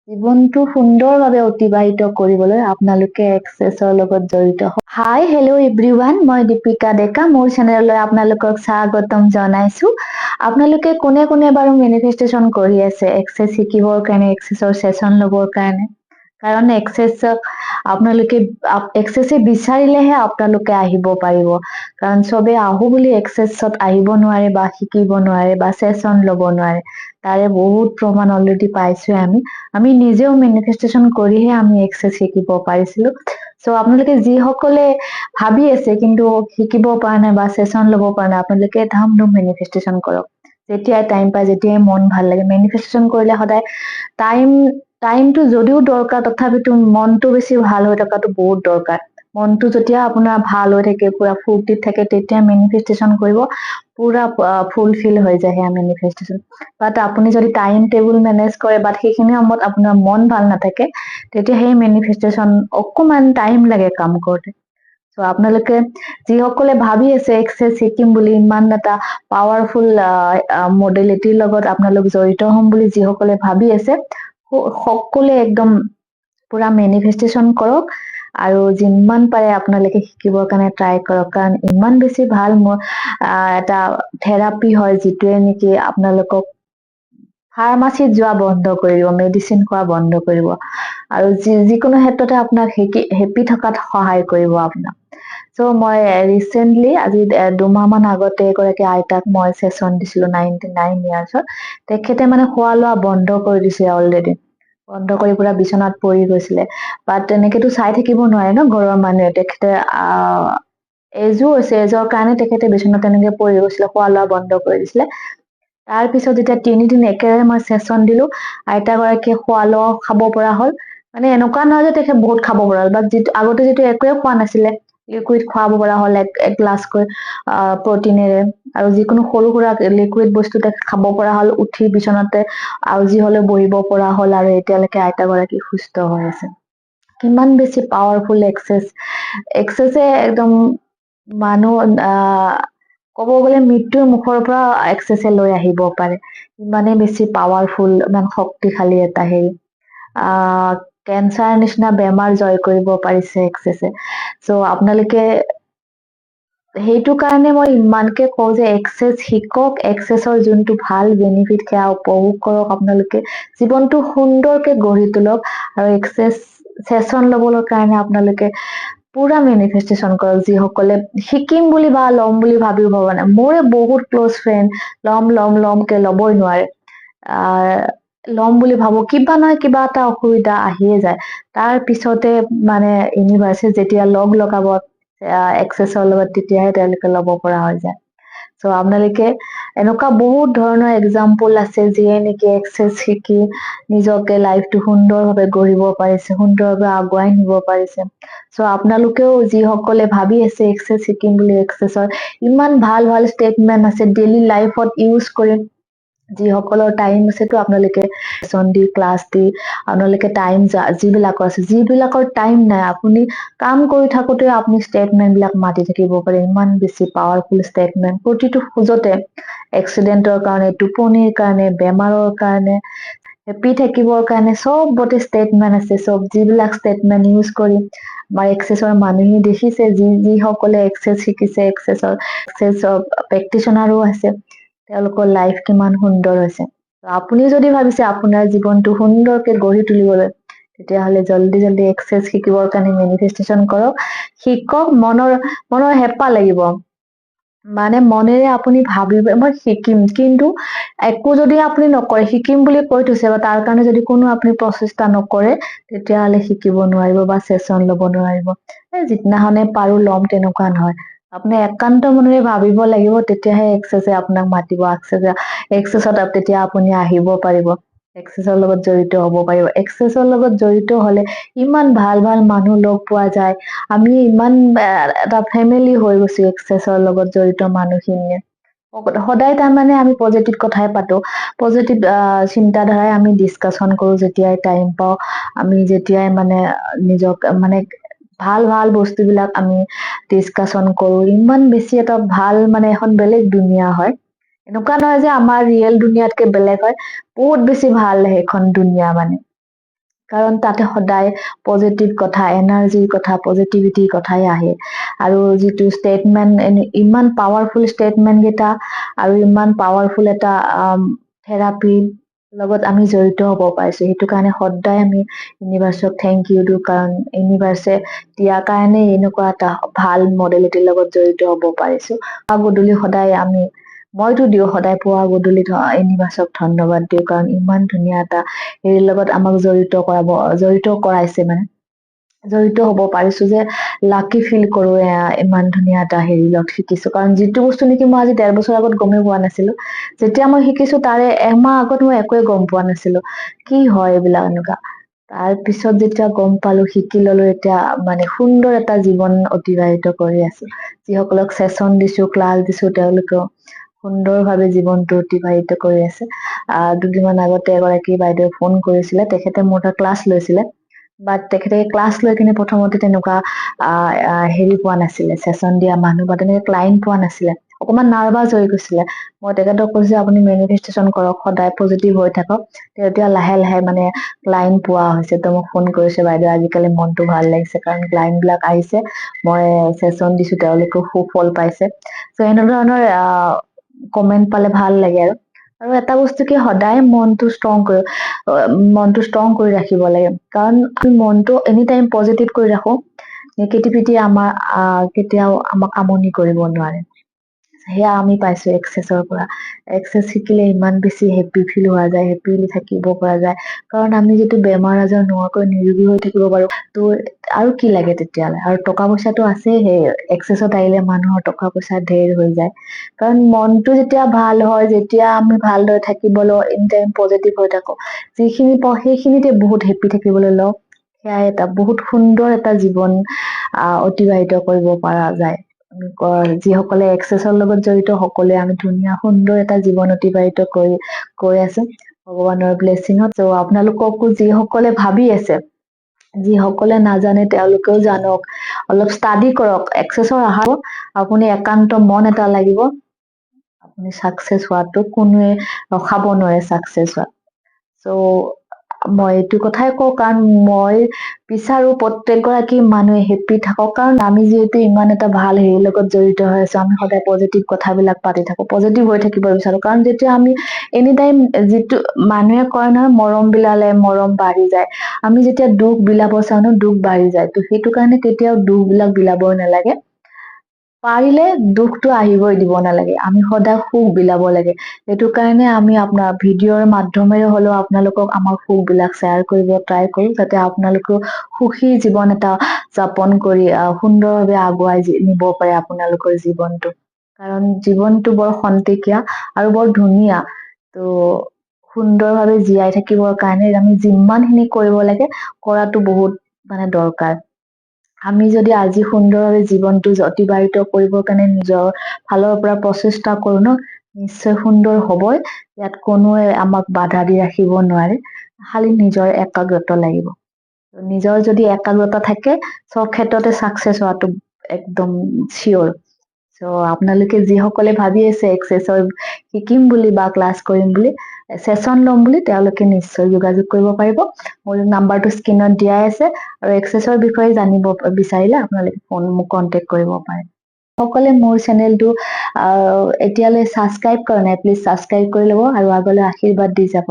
জীৱনটো সুন্দৰভাৱে অতিবাহিত কৰিবলৈ আপোনালোকে এক্সেছৰ লগত জড়িত হওক। হাই হেল্ল' এভৰিৱান, মই দীপিকা ডেকা মোৰ চেনেললৈ আপোনালোকক স্বাগতম জনাইছো। আপোনালোকে কোনে কোনে বাৰু মেনিফেষ্টেশ্যন কৰি আছে এক্সেছ শিকিবৰ কাৰণে, এক্সেছৰ সেশন ল'বৰ কাৰণে? কাৰণ আপোনালোকে এক্সেছে বিচাৰিলেহে আপোনালোকে আহিব পাৰিব। কাৰণ চবে আহো বুলি এক্সেছত আহিব নোৱাৰে বা শিকিব নোৱাৰে বা সেশন ল'ব নোৱাৰে। তাৰে বহুত প্ৰমাণ অলৰেডি পাইছো আমি নিজেও মেনিফেষ্টেশ্যন কৰিহে আমি এক্সেছ শিকিব পাৰিছিলো। চ' আপোনালোকে যিসকলে ভাবি আছে কিন্তু শিকিব পৰা নাই বা সেশন ল'ব পৰা নাই, আপোনালোকে ধাম ধুম মেনিফেষ্টেশ্যন কৰক। যেতিয়াই টাইম পায়, যেতিয়াই মন ভাল লাগে, মেনিফেষ্টেশ্যন কৰিলে সদায় টাইমটো যদিও দৰকাৰ, তথাপিতো মনটো বেছি ভাল হৈ থকাটো বহুত দৰকাৰ। মনটো যেতিয়া আপোনাৰ ভাল হৈ থাকে, পুৰা ফূৰ্তিত থাকে, তেতিয়া মেনিফেষ্টেশ্যন কৰিব পুৰা ফুলফিল হৈ যায় সেয়া মেনিফেষ্টেশ্যন। বাট আপুনি যদি টাইম টেবুল মেনেজ কৰে বাট সেইখিনি সময়ত আপোনাৰ মন ভাল নাথাকে, তেতিয়া সেই মেনিফেষ্টেশ্যন অকমান টাইম লাগে কাম কৰোতে। চ' আপোনালোকে যিসকলে ভাবি আছে এক্সেছ শিকিম বুলি, ইমান এটা পাৱাৰফুল মডেলিটিৰ লগত আপোনালোক জড়িত হম বুলি যিসকলে ভাবি আছে, সকলোৱে একদম পুৰা মেনিফেষ্টেশ্যন কৰক আৰু যিমান পাৰে আপোনালোকে শিকিবৰ কাৰণে ট্ৰাই কৰক। কাৰণ ইমান বেছি ভাল এটা থেৰাপি হয়, যিটোৱে নেকি আপোনালোকক ফাৰ্মাচীত যোৱা বন্ধ কৰিব, মেডিচিন খোৱা বন্ধ কৰিব আৰু যিকোনো ক্ষেত্ৰতে আপোনাক হেপী থকাত সহায় কৰিব আপোনাক। চ' মই ৰিচেন্টলি আজি 2 মাহ মান আগতে এগৰাকী আইতাক মই সেশন দিছিলো 99 ইয়াৰ্ছৰ। তেখেতে মানে খোৱা লোৱা বন্ধ কৰি দিছে, অলৰেডি বন্ধ কৰি পুৰা বিচনাত পৰি গৈছিলে। বাট তেনেকেতো চাই থাকিব নোৱাৰে ন ঘৰৰ মানুহে। তেখেতে এজো হৈছে, এজৰ কাৰণে তেখেতে বিচনাত তেনেকে পৰি গৈছিলে, খোৱা লোৱা বন্ধ কৰি দিছিলে। তাৰ পিছত যেতিয়া 3 দিন একেৰাহে মই সেশন দিলো, আইতা গৰাকীয়ে খোৱা লোৱা খাব পৰা হল। মানে এনেকুৱা নহয় যে তেখেত বহুত খাব পৰা হল, বাট আগতে যিটো একোৱে খোৱা নাছিলে, লিকুইড খুৱাব পৰা হল, এক গ্লাছকৈ প্ৰটিনেৰে, আৰু যিকোনো সৰু সুৰা লিকুইড বস্তু খাব পৰা হল, উঠি বিচনাতে আউজি হলে বহিব পৰা হল, আৰু এতিয়ালৈকে আইতা গৰাকী সুস্থ হৈ আছে। কিমান বেছি পাৱাৰফুল এক্সেছে একদম মানুহ কব গলে মৃত্যুৰ মুখৰ পৰা এক্সেছে লৈ আহিব পাৰে। ইমানেই বেছি পাৱাৰফুল, ইমান শক্তিশালী এটা হেৰি। কেঞ্চাৰ নিচিনা বেমাৰ জয় কৰিব পাৰিছে এক্সেছে। চ' আপোনালোকে সেইটো কাৰণে মই ইমানকে কওঁ যে এক্সেছ শিকক, এক্সেছৰ যোনটো ভাল বেনিফিট সেয়া উপভোগ কৰক। আপোনালোকে জীৱনটো সুন্দৰকে গঢ়ি তোলক আৰু এক্সেছ সেশন ল'বলৈ কাৰণে আপোনালোকে পুৰা মেনিফেষ্টেশ্যন কৰক। যিসকলে শিকিম বুলি বা ল'ম বুলি ভাবিও ভবা নাই, মোৰে বহুত ক্ল'জ ফ্ৰেণ্ড ল'মকে ল'বই নোৱাৰে। ল'ম বুলি ভাবো, কিবা নহয় কিবা এটা অসুবিধা আহিয়ে যায়। তাৰ পিছতে মানে ইউনিভাৰ্ছে যেতিয়া লগাব এক্সেছৰ লগত, তেতিয়াহে তেওঁলোকে ল'ব পৰা হৈ যায়। চ' আপোনালোকে এনেকুৱা বহুত ধৰণৰ এক্সাম্পল আছে যিয়ে নেকি এক্সেছ শিকি নিজকে লাইফটো সুন্দৰভাৱে গঢ়িব পাৰিছে, সুন্দৰভাৱে আগুৱাই নিব পাৰিছে। চ' আপোনালোকেও যিসকলে ভাবি আছে এক্সেছ শিকিম বুলি, এক্সেছৰ ইমান ভাল ভাল ষ্টেটমেন্ট আছে ডেইলি লাইফত ইউজ কৰিম। যিসকলৰ টাইম আছেতো আপোনালোকে সেশন দি, ক্লাছ দি, আপোনালোকে টাইম যিবিলাকৰ টাইম নাই, আপুনি কাম কৰি থাকোতে আপুনি ষ্টেটমেন্ট বিলাক মাতি থাকিব পাৰে। ইমান বেছি পাৱাৰফুল ষ্টেটমেন্ট, প্ৰতিটো খোজতে এক্সিডেন্টৰ কাৰণে, টোপনিৰ কাৰণে, বেমাৰৰ কাৰণে, হেপী থাকিবৰ কাৰণে, চবতে ষ্টেটমেন্ট আছে। যিবিলাক ষ্টেটমেন্ট ইউজ কৰি আমাৰ এক্সেছৰ মানুহে দেখিছে, যিসকলে এক্সেছ শিকিছে, এক্সেছৰ প্ৰেক্টিচনাৰো আছে, তেওঁলোকৰ লাইফ কিমান সুন্দৰ হৈছে। আপুনি যদি ভাবিছে আপোনাৰ জীৱনটো সুন্দৰকে গঢ়ি তুলিবলৈ, তেতিয়াহ'লে জল্দি এক্সেছ শিকিবৰ কাৰণে মেনিফেষ্টেশ্যন কৰক। শিকক, মনৰ হেঁপাহ লাগিব। মানে মনেৰে আপুনি ভাবিব মই শিকিম, কিন্তু একো যদি আপুনি নকৰে, শিকিম বুলি কৈ থৈছে বা তাৰ কাৰণে যদি কোনো আপুনি প্ৰচেষ্টা নকৰে, তেতিয়াহ'লে শিকিব নোৱাৰিব বা সেশন ল'ব নোৱাৰিব। যিদিনাখনে পাৰো ল'ম তেনেকুৱা নহয়। আপুনি একান্ত মনেৰে ভাবিব লাগিব, তেতিয়াহে এক্সেছে আপোনাক মাতিব। এক্সেছত তেতিয়া আপুনি আহিব পাৰিব, এক্সেছৰ লগত জড়িত হব পাৰিব। এক্সেছৰ লগত জড়িত হলে ইমান ভাল ভাল মানুহ লগ পোৱা যায়। আমি ইমান এটা ফেমিলি হৈ গৈছো এক্সেছৰ লগত জড়িত মানুহখিনিয়ে। সদায় তাৰমানে আমি পজিটিভ কথাই পাতো, পজিটিভ চিন্তাধাৰাই আমি ডিছকাশ্যন কৰো। যেতিয়াই টাইম পাওঁ, আমি যেতিয়াই মানে নিজক মানে ভাল ভাল বস্তুবিলাক আমি ডিছকাশ্যন কৰো। ইমান বেছি এটা ভাল, মানে এখন বেলেগ দুনিয়া হয়। এনেকুৱা নহয় যে আমাৰ ৰিয়েল দুনিয়াতকে বেলেগ হয়, বহুত বেছি ভাল সেইখন দুনিয়া মানে। কাৰণ তাতে সদায় পজিটিভ কথা, এনাৰ্জিৰ কথা, পজিটিভিটিৰ কথাই আহে। আৰু যিটো ষ্টেটমেণ্ট, ইমান পাৱাৰফুল ষ্টেটমেণ্ট কেইটা আৰু ইমান পাৱাৰফুল এটা থেৰাপিৰ লগত আমি জড়িত হ'ব পাৰিছো, সেইটো কাৰণে সদায় আমি ইউনিভাৰ্চক থেংক ইউ দিওঁ, কাৰণ ইউনিভাৰ্চে দিয়াৰ কাৰণে এনেকুৱা এটা ভাল মডেলিটিৰ লগত জড়িত হ'ব পাৰিছো। গধূলি সদায় মইতো দিওঁ, সদায় পুৱা গধূলি ইউনিভাৰ্চক ধন্যবাদ দিওঁ, কাৰণ ইমান ধুনীয়া এটা হেৰিৰ লগত আমাক জড়িত কৰাইছে, মানে জড়িত হ'ব পাৰিছো, যে লাকি ফিল কৰো ইমান ধুনীয়া এটা হেৰি লগত শিকিছো। কাৰণ যিটো বস্তু নেকি মই আজি 1.5 বছৰ আগত গমেই পোৱা নাছিলো, যেতিয়া মই শিকিছো তাৰে এমাহ আগত মই একোৱে গম পোৱা নাছিলো কি হয় এইবিলাক এনেকুৱা। তাৰ পিছত যেতিয়া গম পালো, শিকি ললো, এতিয়া মানে সুন্দৰ এটা জীৱন অতিবাহিত কৰি আছো। যিসকলক চেচন দিছো, ক্লাছ দিছো, তেওঁলোকেও সুন্দৰভাৱে জীৱনটো অতিবাহিত কৰি আছে। দুদিনমান আগতে এগৰাকী বাইদেৱে ফোন কৰিছিলে, তেখেতে মোৰ তাত ক্লাছ লৈছিলে, বাট তেখেতে ক্লাছ লৈ কিনে প্ৰথমতে তেনেকুৱা হেৰি পোৱা নাছিলে, চেচন দিয়া মানুহ বা তেনেকে ক্লাইণ্ট পোৱা নাছিলে, অকমান নাৰ্ভাছ হৈ গৈছিলে। মই তেখেতক কৈছো আপুনি মেনিফেষ্টেশ্যন কৰক, সদায় পজিটিভ হৈ থাকক, তেতিয়া লাহে লাহে মানে ক্লাইণ্ট পোৱা হৈছে। তো মোক ফোন কৰিছে, বাইদেউ আজিকালি মনটো ভাল লাগিছে, কাৰণ ক্লাইণ্ট বিলাক আহিছে, মই চেচন দিছো, তেওঁলোকেও সুফল পাইছে। ত এনেধৰণৰ কমেন্ট পালে ভাল লাগে। আৰু এটা বস্তু কি, সদায় মনটো ষ্ট্ৰং কৰি ৰাখিব লাগে, কাৰণ আমি মনটো এনি টাইম পজিটিভ কৰি ৰাখো, নেগেটিভিটি কেতিয়াও আমাক আমনি কৰিব নোৱাৰে। সেয়া আমি পাইছো এক্সেছৰ পৰা। এক্সেছ শিকিলে ইমান বেছি হেপ্পী ফিল হোৱা যায়, হেপ্পীলি থাকিব পৰা যায়, কাৰণ আমি যিটো বেমাৰ আজাৰ নোহোৱাকৈ নিৰোগী হৈ থাকিব পাৰো, তো আৰু কি লাগে তেতিয়াহ'লে। আৰু টকা পইচাটো আছে, সেই এক্সেছত আহিলে মানুহৰ টকা পইচা ঢেৰ হৈ যায়। কাৰণ মনটো যেতিয়া ভাল হয়, যেতিয়া আমি ভালদৰে থাকিবলৈ এনি টাইম পজিটিভ হৈ থাকো, যিখিনি পাওঁ সেইখিনিতে বহুত হেপ্পী থাকিবলৈ লওঁ, সেয়াই এটা বহুত সুন্দৰ এটা জীৱন অতিবাহিত কৰিব পৰা যায়। যিসকলে এক্সেছৰ লগত জড়িত, সকলোৱে আমি ধুনীয়া সুন্দৰ এটা জীৱন অতিবাহিত কৰি আছো ভগৱানৰ ব্লেছিঙত। ত আপোনালোককো যিসকলে ভাবি আছে, যিসকলে নাজানে, তেওঁলোকেও জানক, অলপ ষ্টাডি কৰক, এক্সেছৰ আহাৰ আপুনি একান্ত মন এটা লাগিব, আপুনি ছাকচেছ হোৱাটো কোনোৱে ৰখাব নোৱাৰে, ছাকচেছ হোৱাত। চ' মই এইটো কথাই কওঁ, কাৰণ মই বিচাৰো প্ৰত্যেকগৰাকী মানুহে হেপ্পী থাকক, কাৰণ আমি যিহেতু ইমান এটা ভাল হেৰিৰ লগত জড়িত হৈ আছো, আমি সদায় পজিটিভ কথাবিলাক পাতি থাকো, পজিটিভ হৈ থাকিব বিচাৰো। কাৰণ যেতিয়া আমি এনি টাইম, যিটো মানুহে কয় নহয়, মৰম বিলালে মৰম বাঢ়ি যায়, আমি যেতিয়া দুখ বিলাব চাওঁ ন, দুখ বাঢ়ি যায়। তো সেইটো কাৰণে কেতিয়াও দুখ বিলাক বিলাবই নালাগে, পাৰিলে দুখটো আহিবই দিব নালাগে, আমি সদায় সুখ বিলাব লাগে। সেইটো কাৰণে আমি আপোনাৰ ভিডিঅ'ৰ মাধ্যমেৰে হলেও আপোনালোকক আমাৰ সুখ বিলাক শ্বেয়াৰ কৰিব ট্ৰাই কৰো, যাতে আপোনালোকেও সুখী জীৱন এটা যাপন কৰি সুন্দৰভাৱে আগুৱাই নিব পাৰে আপোনালোকৰ জীৱনটো। কাৰণ জীৱনটো বৰ খন্তেকীয়া আৰু বৰ ধুনীয়া। তো সুন্দৰভাৱে জীয়াই থাকিবৰ কাৰণে আমি যিমানখিনি কৰিব লাগে, কৰাটো বহুত মানে দৰকাৰ। আমি যদি আজি সুন্দৰভাৱে জীৱনটো অতিবাহিত কৰিবৰ কাৰণে নিজৰ ফালৰ পৰা প্ৰচেষ্টা কৰো ন, নিশ্চয় সুন্দৰ হবই। ইয়াত কোনোৱে আমাক বাধা দি ৰাখিব নোৱাৰে, খালি নিজৰ একাগ্ৰতা লাগিব। নিজৰ যদি একাগ্ৰতা থাকে, চব ক্ষেত্ৰতে ছাকচেছ হোৱাটো একদম চিয়ৰ। চ' আপোনালোকে যিসকলে ভাবি আছে এক্সেছৰ শিকিম বুলি বা ক্লাছ কৰিম বুলি, চেচন ল'ম বুলি, তেওঁলোকে নিশ্চয় যোগাযোগ কৰিব পাৰিব। মোৰ নাম্বাৰটো স্ক্ৰীনত দিয়াই আছে, আৰু এক্সেছৰ বিষয়ে জানিব বিচাৰিলে আপোনালোকে মোক কণ্টেক্ট কৰিব পাৰে। সকলে মোৰ চেনেলটো এতিয়ালৈ ছাবস্ক্ৰাইব কৰা নাই, প্লিজ ছাবস্ক্ৰাইব কৰি ল'ব আৰু আগলৈ আশীৰ্বাদ দি যাব।